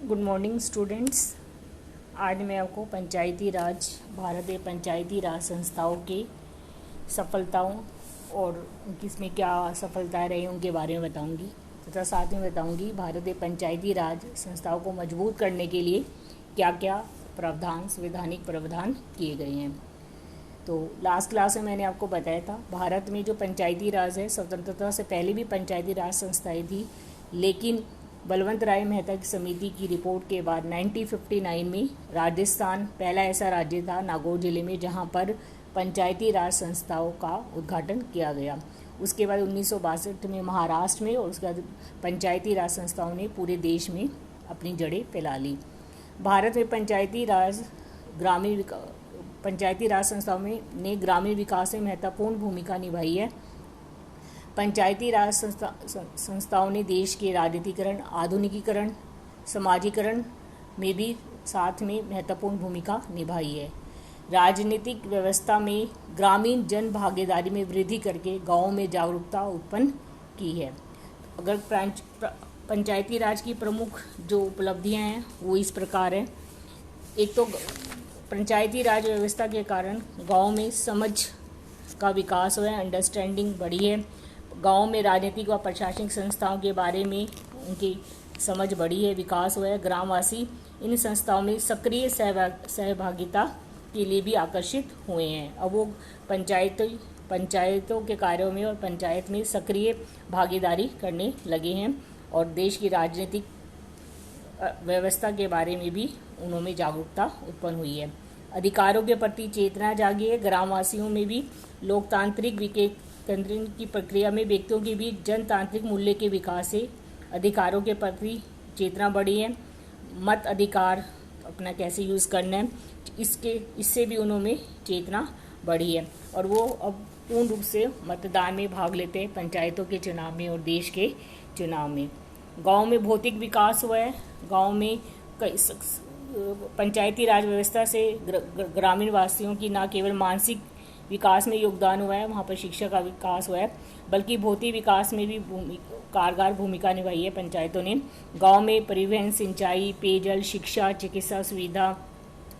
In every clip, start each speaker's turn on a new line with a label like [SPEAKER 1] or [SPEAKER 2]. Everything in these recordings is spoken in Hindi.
[SPEAKER 1] Good morning students. आज मैं आपको पंचायती राज भारतीय पंचायती राज संस्थाओं की सफलताओं और किसमें क्या सफलताएं रही उनके बारे में बताऊंगी तथा साथ में बताऊंगी भारतीय पंचायती राज संस्थाओं को मजबूत करने के लिए क्या क्या प्रावधान संवैधानिक प्रावधान किए गए हैं। तो लास्ट क्लास में मैंने आपको बताया था भारत में जो पंचायती राज है स्वतंत्रता से पहले भी पंचायती राज संस्थाएं थी, लेकिन बलवंत राय मेहता की समिति की रिपोर्ट के बाद 1959 में राजस्थान पहला ऐसा राज्य था नागौर जिले में जहां पर पंचायती राज संस्थाओं का उद्घाटन किया गया। उसके बाद 1962 में महाराष्ट्र में और उसके बाद पंचायती राज संस्थाओं ने पूरे देश में अपनी जड़ें फैला ली। भारत में पंचायती राज संस्थाओं ने ग्रामीण विकास में महत्वपूर्ण भूमिका निभाई है। पंचायती राज संस्थाओं ने देश के राजनीतिकरण, आधुनिकीकरण, समाजीकरण में भी साथ में महत्वपूर्ण भूमिका निभाई है। राजनीतिक व्यवस्था में ग्रामीण जन भागीदारी में वृद्धि करके गांवों में जागरूकता उत्पन्न की है। अगर पंचायती राज की प्रमुख जो उपलब्धियां हैं वो इस प्रकार हैं। एक तो पंचायती राज व्यवस्था के कारण गांव में समझ का विकास हुआ है, अंडरस्टैंडिंग बढ़ी है। गांव में राजनीतिक व प्रशासनिक संस्थाओं के बारे में उनकी समझ बढ़ी है, विकास हुआ है। ग्रामवासी इन संस्थाओं में सक्रिय सहभागिता के लिए भी आकर्षित हुए हैं। अब वो पंचायतों के कार्यों में और पंचायत में सक्रिय भागीदारी करने लगे हैं और देश की राजनीतिक व्यवस्था के बारे में भी उनमें जागरूकता उत्पन्न हुई है। अधिकारों के प्रति चेतना जागी है। ग्रामवासियों में भी लोकतांत्रिक विकेंद्रीकरण की प्रक्रिया में व्यक्तियों के बीच जनतांत्रिक मूल्य के विकास से अधिकारों के प्रति चेतना बढ़ी है। मत अधिकार अपना कैसे यूज़ करना है इससे भी उनमें चेतना बढ़ी है और वो अब पूर्ण रूप से मतदान में भाग लेते हैं पंचायतों के चुनाव में और देश के चुनाव में। गांव में भौतिक विकास हुआ है। गांव में पंचायती राज व्यवस्था से ग्रामीण वासियों की न केवल मानसिक विकास में योगदान हुआ है, वहाँ पर शिक्षा का विकास हुआ है, बल्कि भौतिक विकास में भी कारगर भूमिका निभाई है पंचायतों ने। गांव में परिवहन, सिंचाई, पेयजल, शिक्षा, चिकित्सा सुविधा,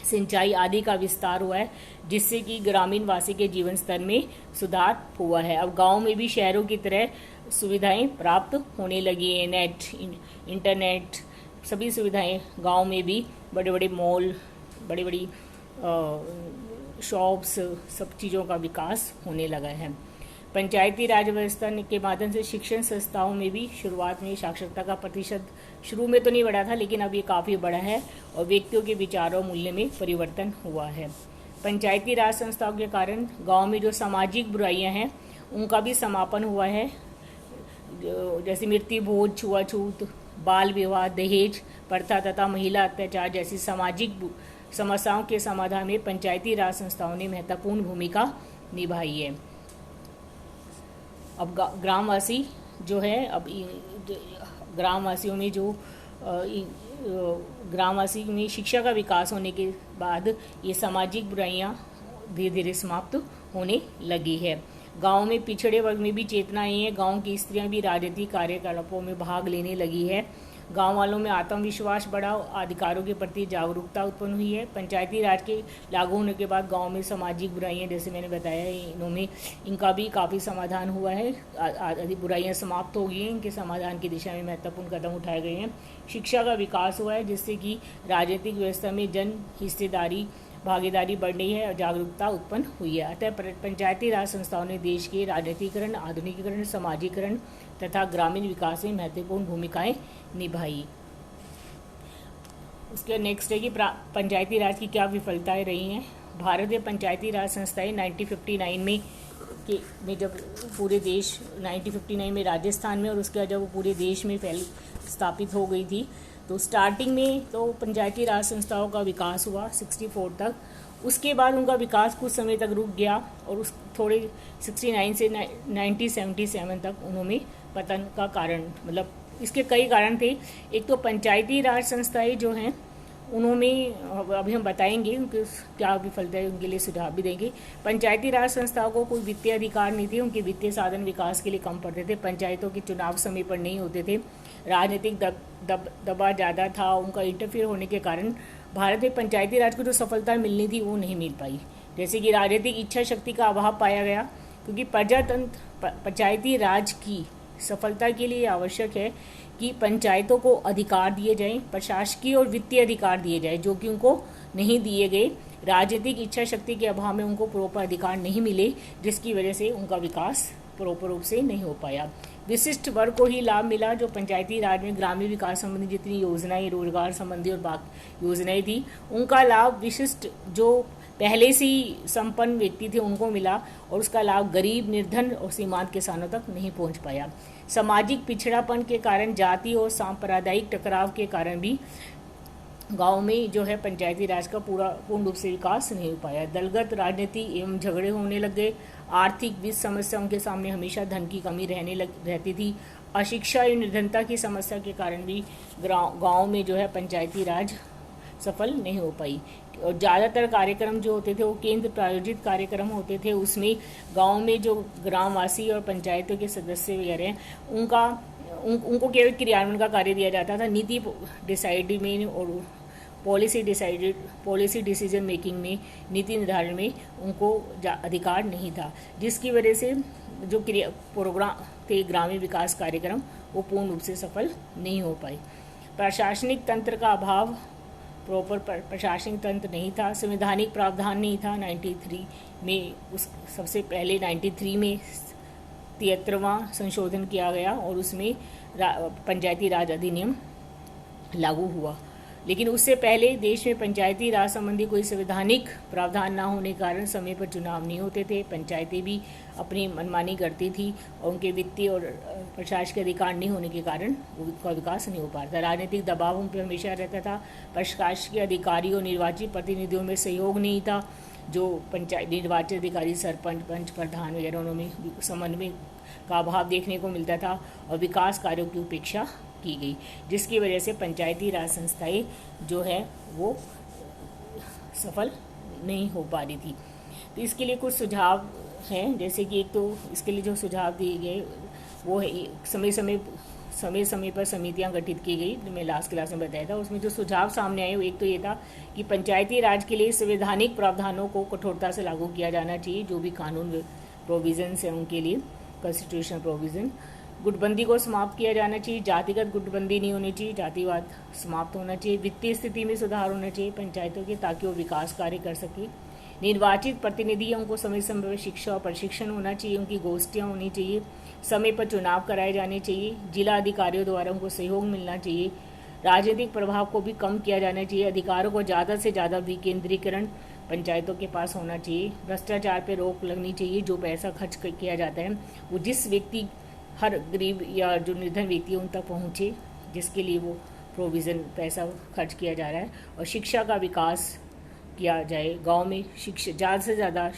[SPEAKER 1] सिंचाई आदि का विस्तार हुआ है, जिससे कि ग्रामीण वासी के जीवन स्तर में सुधार हुआ है। अब गांव में भी शहरों की तरह सुविधाएं प्राप्त होने लगी है। नेट, इंटरनेट, सभी सुविधाएं गांव में भी, बड़े बड़े मॉल, बड़ी बड़ी शॉप्स, सब चीज़ों का विकास होने लगा है। पंचायती राज व्यवस्था के माध्यम से शिक्षण संस्थाओं में भी शुरुआत में साक्षरता का प्रतिशत शुरू में तो नहीं बढ़ा था, लेकिन अब ये काफ़ी बढ़ा है और व्यक्तियों के विचारों मूल्य में परिवर्तन हुआ है। पंचायती राज संस्थाओं के कारण गांव में जो सामाजिक बुराइयां हैं उनका भी समापन हुआ है, जैसे मृत्यु भोज, छुआछूत, बाल विवाह, दहेज प्रथा तथा महिला अत्याचार जैसी सामाजिक समस्याओं के समाधान में पंचायती राज संस्थाओं ने महत्वपूर्ण भूमिका निभाई है। अब ग्रामवासी जो है, अब ग्रामवासियों में ग्रामवासी में शिक्षा का विकास होने के बाद ये सामाजिक बुराइयां धीरे धीरे समाप्त होने लगी है। गांव में पिछड़े वर्ग में भी चेतना आई है। गांव की स्त्रियां भी राजनीतिक कार्यकलापों में भाग लेने लगी है। गांव वालों में आत्मविश्वास बढ़ा, अधिकारों के प्रति जागरूकता उत्पन्न हुई है। पंचायती राज के लागू होने के बाद गांव में सामाजिक बुराइयां, जैसे मैंने बताया, इनका भी काफ़ी समाधान हुआ है। आदि बुराइयां समाप्त हो गई हैं, इनके समाधान की दिशा में महत्वपूर्ण कदम उठाए गए हैं। शिक्षा का विकास हुआ है, जिससे कि राजनीतिक व्यवस्था में जन हिस्सेदारी, भागीदारी बढ़ रही है और जागरूकता उत्पन्न हुई है। अतः पंचायती राज संस्थाओं ने देश के राजनीतिकरण, आधुनिकीकरण, समाजीकरण तथा ग्रामीण विकास में महत्वपूर्ण भूमिकाएं निभाई। उसके नेक्स्ट है कि पंचायती राज की क्या विफलताएं रही हैं। भारतीय पंचायती राज संस्थाएं 1959 में जब पूरे देश 1959 में राजस्थान में और उसके बाद जब वो पूरे देश में स्थापित हो गई थी, तो स्टार्टिंग में तो पंचायती राज संस्थाओं का विकास हुआ 64 तक। उसके बाद उनका विकास कुछ समय तक रुक गया और उस थोड़े 69 से 1977 तक उन्होंने पतन का कारण, मतलब इसके कई कारण थे। एक तो पंचायती राज संस्थाएं जो हैं उन्होंने, अभी हम बताएंगे उनके क्या विफलता है, उनके लिए सुझाव भी देंगे। पंचायती राज संस्थाओं को कोई वित्तीय अधिकार नहीं थे, उनके वित्तीय साधन विकास के लिए कम पड़ते थे, पंचायतों के चुनाव समय पर नहीं होते थे, राजनीतिक दबाव ज़्यादा था, उनका इंटरफेयर होने के कारण भारत में पंचायती राज को जो सफलता मिलनी थी वो नहीं मिल पाई। जैसे कि राजनीतिक इच्छा शक्ति का अभाव पाया गया, क्योंकि प्रजातंत्र पंचायती राज की सफलता के लिए आवश्यक है कि पंचायतों को अधिकार दिए जाएं, प्रशासकीय और वित्तीय अधिकार दिए जाएं, जो कि उनको नहीं दिए गए। राजनीतिक इच्छा शक्ति के अभाव में उनको प्रॉपर अधिकार नहीं मिले, जिसकी वजह से उनका विकास प्रॉपर रूप से नहीं हो पाया। विशिष्ट वर्ग को ही लाभ मिला, जो पंचायती राज में ग्रामीण विकास संबंधी जितनी योजनाएं, रोजगार संबंधी और बाकी योजनाएं थी, उनका लाभ विशिष्ट जो पहले से ही संपन्न व्यक्ति थे उनको मिला, और उसका लाभ गरीब, निर्धन और सीमांत किसानों तक नहीं पहुंच पाया। सामाजिक पिछड़ापन के कारण, जाति और सांप्रदायिक टकराव के कारण भी गांव में जो है पंचायती राज का पूर्ण रूप से विकास नहीं हो पाया। दलगत राजनीति एवं झगड़े होने लग गए। आर्थिक वित्त समस्याओं के सामने हमेशा धन की कमी रहती थी। अशिक्षा एवं निर्धनता की समस्या के कारण भी गांव में जो है पंचायती राज सफल नहीं हो पाई। और ज़्यादातर कार्यक्रम जो होते थे वो केंद्र प्रायोजित कार्यक्रम होते थे। उसमें गांव में जो ग्रामवासी और पंचायतों के सदस्य वगैरह उनको केवल क्रियान्वयन का कार्य दिया जाता था। नीति डिसाइड में और पॉलिसी डिसीजन मेकिंग में, नीति निर्धारण में उनको अधिकार नहीं था, जिसकी वजह से जो प्रोग्राम थे ग्रामीण विकास कार्यक्रम वो पूर्ण रूप से सफल नहीं हो पाए। प्रशासनिक तंत्र का अभाव, प्रॉपर प्रशासनिक तंत्र नहीं था। संवैधानिक प्रावधान नहीं था। 93 में सबसे पहले 93 में 73वां संशोधन किया गया और उसमें पंचायती राज अधिनियम लागू हुआ। लेकिन उससे पहले देश में पंचायती राज संबंधी कोई संवैधानिक प्रावधान न होने के कारण समय पर चुनाव नहीं होते थे। पंचायतें भी अपनी मनमानी करती थी और उनके वित्तीय और प्रशासनिक अधिकार नहीं होने के कारण उनका विकास नहीं हो पाता। राजनीतिक दबाव उन पर हमेशा रहता था। प्रशासकीय अधिकारियों, निर्वाचित प्रतिनिधियों में सहयोग नहीं था। जो पंचायत निर्वाचित अधिकारी, सरपंच, पंच, प्रधान वगैरह, उन्होंने समन्वय का अभाव देखने को मिलता था और विकास कार्यों की उपेक्षा की गई, जिसकी वजह से पंचायती राज संस्थाएं जो है वो सफल नहीं हो पा रही थी। तो इसके लिए कुछ सुझाव हैं, जैसे कि एक तो इसके लिए जो सुझाव दिए गए वो है समय समय पर समितियां गठित की गई, मैं लास्ट क्लास में बताया था। उसमें जो सुझाव सामने आए वो एक तो ये था कि पंचायती राज के लिए संवैधानिक प्रावधानों को कठोरता से लागू किया जाना चाहिए, जो भी कानून प्रोविजंस हैं उनके लिए, कॉन्स्टिट्यूशनल प्रोविज़न। गुटबंदी को समाप्त किया जाना चाहिए, जातिगत गुटबंदी नहीं होनी चाहिए, जातिवाद समाप्त होना चाहिए। वित्तीय स्थिति में सुधार होना चाहिए पंचायतों के, ताकि वो विकास कार्य कर सके। निर्वाचित प्रतिनिधियों को समय समय पर शिक्षा और प्रशिक्षण होना चाहिए, उनकी गोष्ठियाँ होनी चाहिए, समय पर चुनाव कराए जाने चाहिए, जिला अधिकारियों द्वारा उनको सहयोग मिलना चाहिए। राजनीतिक प्रभाव को भी कम किया जाना चाहिए, अधिकारों को ज़्यादा से ज़्यादा विकेंद्रीकरण पंचायतों के पास होना चाहिए। भ्रष्टाचार पर रोक लगनी चाहिए, जो पैसा खर्च किया जाता है वो जिस व्यक्ति, हर गरीब या जो निर्धन व्यक्ति उन तक पहुँचे, जिसके लिए वो प्रोविज़न पैसा खर्च किया जा रहा है। और शिक्षा का विकास किया जाए, गांव में शिक्षा ज़्यादा से ज़्यादा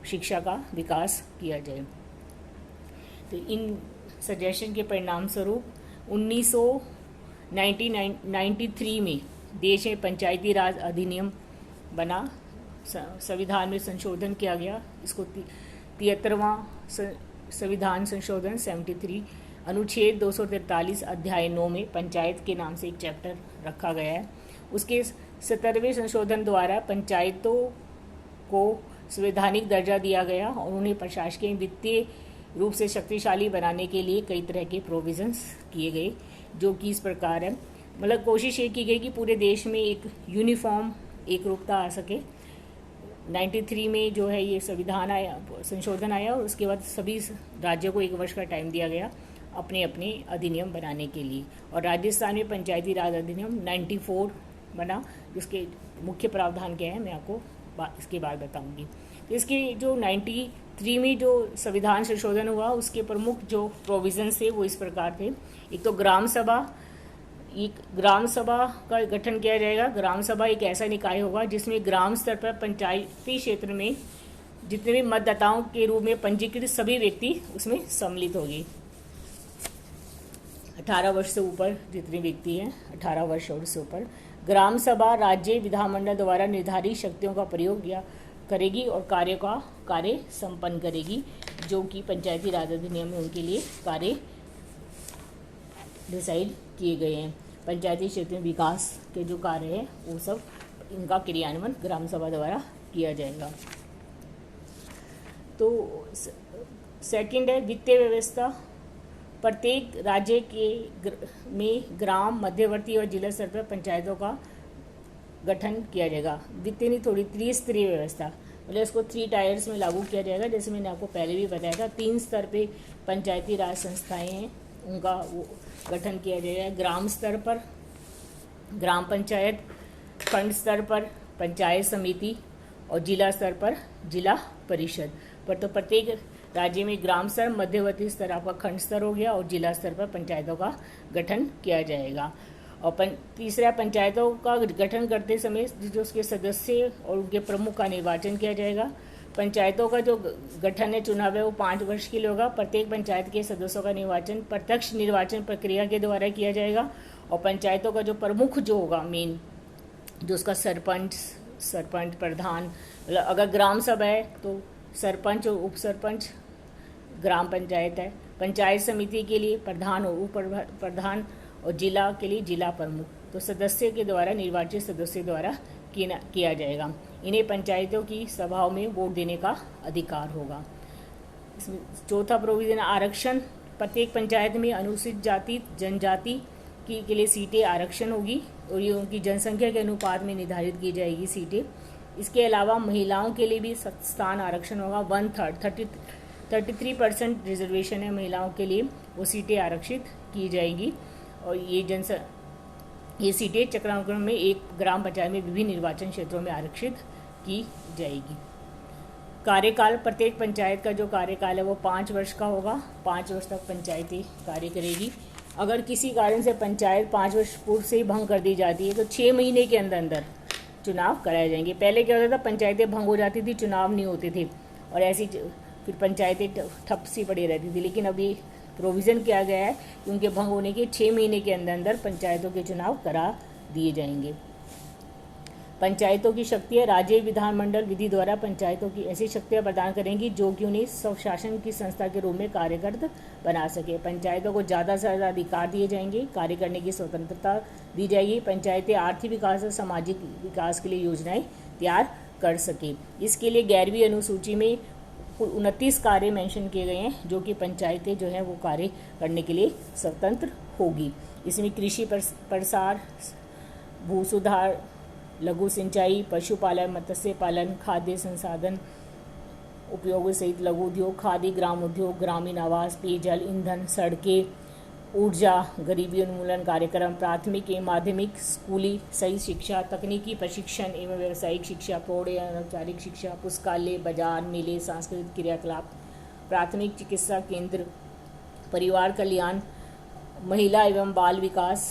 [SPEAKER 1] शिक्षा का विकास किया जाए। तो इन सजेशन के परिणाम स्वरूप 1993 में देश में पंचायती राज अधिनियम बना, संविधान में संशोधन किया गया। इसको 73वां संविधान संशोधन 73, अनुच्छेद 243 अध्याय 9 में पंचायत के नाम से एक चैप्टर रखा गया है। उसके 70वें संशोधन द्वारा पंचायतों को संवैधानिक दर्जा दिया गया और उन्हें प्रशासकीय वित्तीय रूप से शक्तिशाली बनाने के लिए कई तरह के प्रोविजंस किए गए, जो कि इस प्रकार है। मतलब कोशिश ये की गई कि पूरे देश में एक यूनिफॉर्म एक रूपता आ सके। 93 में जो है ये संविधान आया, संशोधन आया, और उसके बाद सभी राज्यों को 1 वर्ष का टाइम दिया गया अपने अपने अधिनियम बनाने के लिए। और राजस्थान में पंचायती राज अधिनियम 94 बना, जिसके मुख्य प्रावधान क्या है मैं आपको इसके बाद बताऊंगी। तो इसके जो 93 में जो संविधान संशोधन हुआ, उसके प्रमुख जो प्रोविजंस थे वो इस प्रकार थे। एक तो ग्राम सभा का गठन किया जाएगा। ग्राम सभा एक ऐसा निकाय होगा जिसमें ग्राम स्तर पर पंचायती क्षेत्र में जितने भी मतदाताओं के रूप में पंजीकृत सभी व्यक्ति उसमें सम्मिलित होंगे। 18 वर्ष से ऊपर जितने व्यक्ति हैं, 18 वर्ष और उससे ऊपर, ग्राम सभा राज्य विधानमंडल द्वारा निर्धारित शक्तियों का प्रयोग या करेगी और कार्य संपन्न करेगी, जो कि पंचायती राज अधिनियम में उनके लिए कार्य डिसाइड किए गए हैं। पंचायती क्षेत्र में विकास के जो कार्य हैं वो सब इनका क्रियान्वयन ग्राम सभा द्वारा किया जाएगा। तो सेकंड है वित्तीय व्यवस्था। प्रत्येक राज्य में ग्राम, मध्यवर्ती और जिला स्तर पर पंचायतों का गठन किया जाएगा। वित्तीय नहीं, थोड़ी त्रिस्तरीय व्यवस्था, मतलब इसको 3 टायर्स में लागू किया जाएगा। जैसे मैंने आपको पहले भी बताया था, 3 स्तर पे पंचायती राज संस्थाएं हैं, उनका वो गठन किया जाएगा। ग्राम स्तर पर ग्राम पंचायत, खंड स्तर पर पंचायत समिति और जिला स्तर पर जिला परिषद पर। तो प्रत्येक राज्य में ग्राम स्तर, मध्यवर्ती स्तर आपका खंड स्तर हो गया और जिला स्तर पर पंचायतों का गठन किया जाएगा। और तीसरा, पंचायतों का गठन करते समय जो उसके सदस्य और उनके प्रमुख का निर्वाचन किया जाएगा। पंचायतों का जो गठन है, चुनाव है, वो 5 वर्ष के लिए होगा। प्रत्येक पंचायत के सदस्यों का निर्वाचन प्रत्यक्ष निर्वाचन प्रक्रिया के द्वारा किया जाएगा। और पंचायतों का जो प्रमुख जो होगा, मेन जो उसका सरपंच प्रधान, मतलब अगर ग्राम सभा है तो सरपंच और उप सरपंच ग्राम पंचायत है। पंचायत समिति के लिए प्रधान और उप प्रधान और जिला के लिए जिला प्रमुख, तो सदस्य के द्वारा, निर्वाचित सदस्य द्वारा किया जाएगा। इन्हें पंचायतों की सभाओं में वोट देने का अधिकार होगा। इसमें चौथा प्रोविजन, आरक्षण। प्रत्येक पंचायत में अनुसूचित जाति जनजाति के लिए सीटें आरक्षण होगी और ये उनकी जनसंख्या के अनुपात में निर्धारित की जाएगी सीटें। इसके अलावा महिलाओं के लिए भी स्थान आरक्षण होगा। 1/3 33% रिजर्वेशन है महिलाओं के लिए, वो सीटें आरक्षित की जाएंगी। और ये सीटें चक्रानुक्रम में एक ग्राम पंचायत में विभिन्न निर्वाचन क्षेत्रों में आरक्षित की जाएगी। कार्यकाल, प्रत्येक पंचायत का जो कार्यकाल है वो 5 वर्ष का होगा। 5 वर्ष तक पंचायतें कार्य करेगी। अगर किसी कारण से पंचायत 5 वर्ष पूर्व से ही भंग कर दी जाती है तो 6 महीने के अंदर चुनाव कराए जाएंगे। पहले क्या होता था, पंचायतें भंग हो जाती थी, चुनाव नहीं होते थे और ऐसी फिर पंचायतें ठप सी पड़ी रहती थी। लेकिन अभी प्रोविज़न किया गया है कि उनके भंग होने के 6 महीने के अंदर पंचायतों के चुनाव करा दिए जाएंगे। पंचायतों की शक्तियाँ, राज्य विधानमंडल विधि द्वारा पंचायतों की ऐसी शक्तियाँ प्रदान करेंगी जो कि उन्हें स्वशासन की संस्था के रूप में कार्यरत बना सके। पंचायतों को ज़्यादा से ज़्यादा अधिकार दिए जाएंगे, कार्य करने की स्वतंत्रता दी जाएगी। पंचायतें आर्थिक विकास और सामाजिक विकास के लिए योजनाएं तैयार कर सके। इसके लिए 11वीं अनुसूची में 29 कार्य मेंशन किए गए हैं, जो कि पंचायतें जो हैं वो कार्य करने के लिए स्वतंत्र होगी। इसमें कृषि प्रसार, भू सुधार, लघु सिंचाई, पशुपालन, मत्स्य पालन, खाद्य संसाधन उपयोग सहित लघु उद्योग, खादी ग्राम उद्योग, ग्रामीण आवास, पेयजल, ईंधन, सड़कें, ऊर्जा, गरीबी उन्मूलन कार्यक्रम, प्राथमिक एवं माध्यमिक स्कूली सही शिक्षा, तकनीकी प्रशिक्षण एवं व्यावसायिक शिक्षा, प्रौढ़ एवं औपचारिक शिक्षा, पुस्तकालय, बाजार, मेले, सांस्कृतिक क्रियाकलाप, प्राथमिक चिकित्सा केंद्र, परिवार कल्याण, महिला एवं बाल विकास।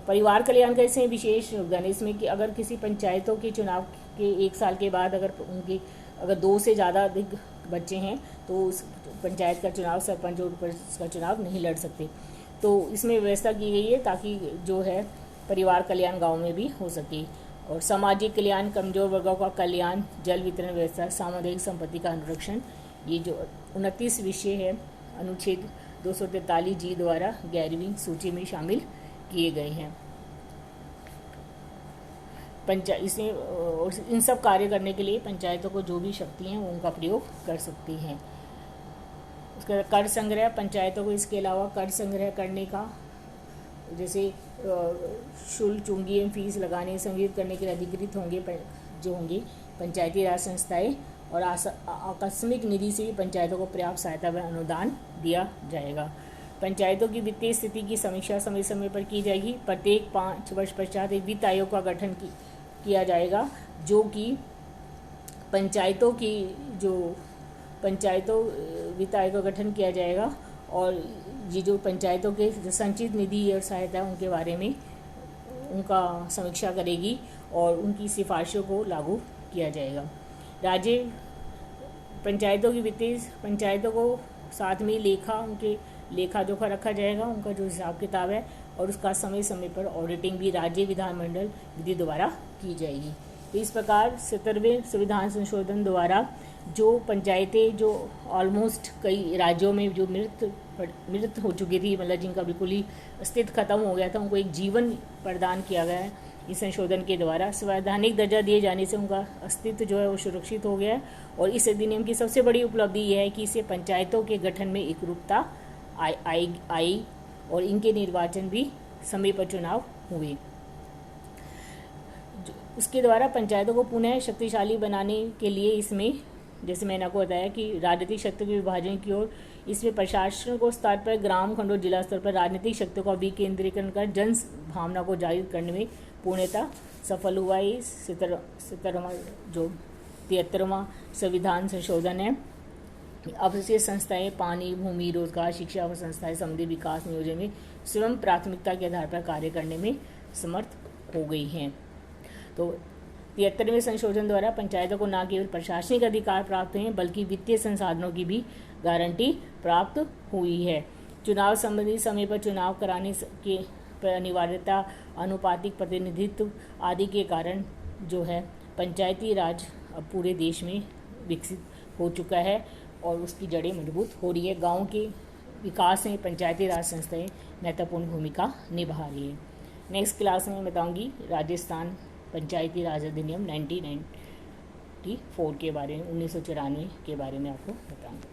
[SPEAKER 1] परिवार कल्याण का इसमें विशेष योगदान है इसमें कि अगर किसी पंचायतों के चुनाव के 1 साल के बाद अगर 2 से ज़्यादा अधिक बच्चे हैं तो उस पंचायत का चुनाव, सरपंच और उपसरपंच का चुनाव नहीं लड़ सकते। तो इसमें व्यवस्था की गई है ताकि जो है परिवार कल्याण गांव में भी हो सके। और सामाजिक कल्याण, कमजोर वर्गों का कल्याण, जल वितरण व्यवस्था, सामुदायिक संपत्ति का अनुरक्षण, ये जो 29 विषय है अनुच्छेद 243G द्वारा 11वीं सूची में शामिल किए गए हैं। इसमें इन सब कार्य करने के लिए पंचायतों को जो भी शक्ति हैं वो उनका प्रयोग कर सकती हैं। उसका कर संग्रह, पंचायतों को इसके अलावा कर संग्रह करने का, जैसे शुल्क, चुंगी एवं फीस लगाने, संग्रहित करने के लिए अधिकृत होंगे पंचायती राज संस्थाएं। और आकस्मिक निधि से भी पंचायतों को पर्याप्त सहायता व अनुदान दिया जाएगा। पंचायतों की वित्तीय स्थिति की समीक्षा समय समय पर की जाएगी। प्रत्येक 5 वर्ष पश्चात एक वित्त आयोग का गठन किया जाएगा, जो कि पंचायतों वित्त आयोग का गठन किया जाएगा और ये जो पंचायतों के जो संचित निधि और सहायता है उनके बारे में उनका समीक्षा करेगी और उनकी सिफारिशों को लागू किया जाएगा। राज्य पंचायतों की वित्तीय, पंचायतों को साथ में लेखा, उनके लेखा जोखा रखा जाएगा, उनका जो हिसाब किताब है, और उसका समय समय पर ऑडिटिंग भी राज्य विधानमंडल विधि द्वारा की जाएगी। तो इस प्रकार 70वें संविधान संशोधन द्वारा जो पंचायतें जो ऑलमोस्ट कई राज्यों में जो मृत हो चुकी थी, मतलब जिनका बिल्कुल ही अस्तित्व खत्म हो गया था, उनको एक जीवन प्रदान किया गया है इस संशोधन के द्वारा। संवैधानिक दर्जा दिए जाने से उनका अस्तित्व जो है वो सुरक्षित हो गया है। और इस अधिनियम की सबसे बड़ी उपलब्धि यह है कि इससे पंचायतों के गठन में एकरूपता आई और इनके निर्वाचन भी समय पर चुनाव हुए। उसके द्वारा पंचायतों को पुनः शक्तिशाली बनाने के लिए इसमें, जैसे मैंने आपको बताया कि राजनीतिक शक्ति के विभाजन की ओर, इसमें प्रशासन को स्तर पर ग्राम खंड और जिला स्तर पर राजनीतिक शक्तियों का विकेंद्रीकरण कर जन भावना को जागृत करने में पूर्णतः सफल हुआ। इस 73वां संविधान संशोधन है। अब से संस्थाएं पानी, भूमि, रोजगार, शिक्षा व संस्थाएं संबंधी विकास नियोजन में स्वयं प्राथमिकता के आधार पर कार्य करने में समर्थ हो गई हैं। तो 73वें संशोधन द्वारा पंचायतों को न केवल प्रशासनिक अधिकार प्राप्त हुए हैं बल्कि वित्तीय संसाधनों की भी गारंटी प्राप्त हुई है। चुनाव संबंधी समय पर चुनाव कराने के पर अनिवार्यता, आनुपातिक प्रतिनिधित्व आदि के कारण जो है पंचायती राज अब पूरे देश में विकसित हो चुका है और उसकी जड़ें मजबूत हो रही है। गाँव के विकास में पंचायती राज संस्थाएं महत्वपूर्ण भूमिका निभा रही है। नेक्स्ट क्लास में बताऊंगी राजस्थान पंचायती राज अधिनियम 1994 के बारे में, 1994 के बारे में आपको बताऊंगा।